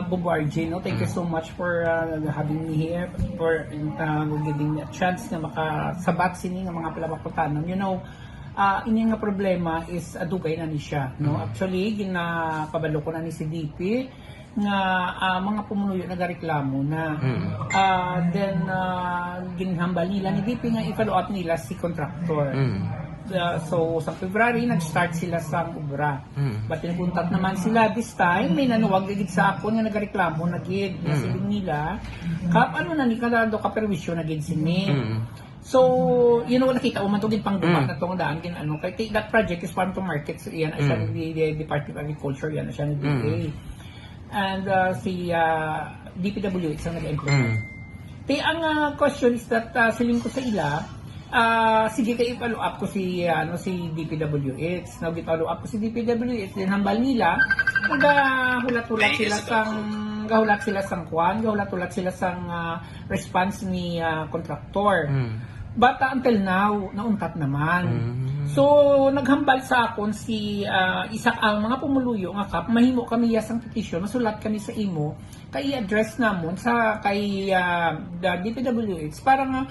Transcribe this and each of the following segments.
Bombardier, no? Thank you so much for having me here, for giving me a chance na makasabat sini nga mga palabakutanon. You know, ini nga problema is adugay na ni siya, no? Actually, ginapabalo ko na ni si DP nga mga pumunuyo nagareklamo na. Then ginhambal nila ni DP nga i-follow up nila si contractor. So, sa February, nag-start sila sa obra. But pinag-contact naman sila this time, may nanuwag gigit sa ako nga nagareklamo, nagid, nasiling nila. Ano na ni kadado ka perwisyo nagid sini. So, you know, nakita mo man ito pang dumaan na itong daan, kaya that project is farm to market, so yan, siya ni Department of Agriculture, yan, siya ni DA. And si DPW, isang nag-implement. Ang question is that siling ko sa ila, sige kayo i-follow up ko si DPWH. Nag-follow up ko si DPWH, din hambal nila, gahulat-hulat sila sang kwan, gahulat-hulat sila sang response ni contractor. But until now, nauntat naman. So, naghambal sa akon si ang mga pumuluyo nga kap, mahimo kami yasang petisyon, masulat kami sa imo, kay i-address namon sa kay DPWH para nga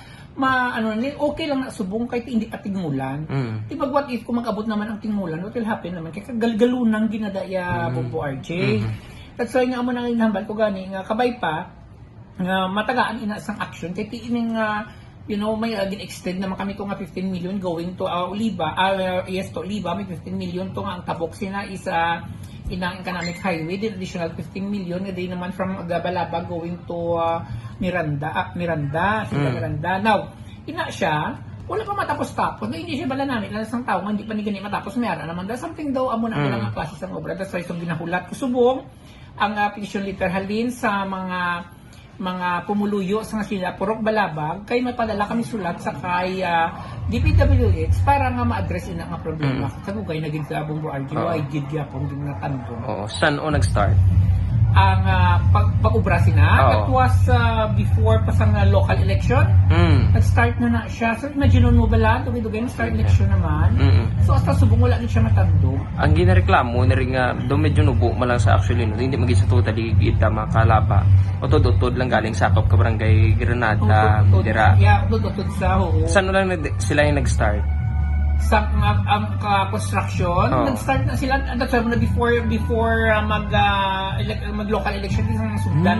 okay lang na subong kahit hindi pa tingmulan. Diba what if kung mag-abot naman ang tingmulan, what will happen naman? Kaya galgalunang ginadaya Bobo RJ. That's why nga mo nang inhambal ko gani nga kabay pa matagaan ina sang action kay tiining may gin-extend naman kami ko nga 15 million going to Oliva. To Oliva may 15 million to nga ang tabok sina is inang economic highway, the additional 15 million nga din naman from Gabalaba going to Miranda. Now, ina siya, wala pa matapos-tapos. Na hindi siya bala namin, lang tao, hindi pa ni ganyan matapos, mayara naman. Dahil something daw, amo na ang klase ng obra. That's why itong ginahulat ko. Subong, ang petition letter halin sa mga pumuluyo sa sila Purok Balabag, kay mapadala kami sulat sa kay DPWH para nga ma-address ina nga problema. Kagugay naging sa Bombo RJ, ay gidya pong ginatandong. Saan o nag-start? Ang pag-ubra sina. That was before pa sa local election. Nag-start na siya. So imagine mo bala, dugay na start election naman. So hasta subong wala na siya matandog. Ang ginareklamo na rin nga, doon medyo nubo mo lang sa actually, no? Hindi maging sa totally kita makalaba. O tod lang galing sakop ka barangay Granada, Dira. Yeah, tod sa oo. Saan lang sila yung nag-start? Sa construction, nag-start na sila, before mag local election, isang sugdan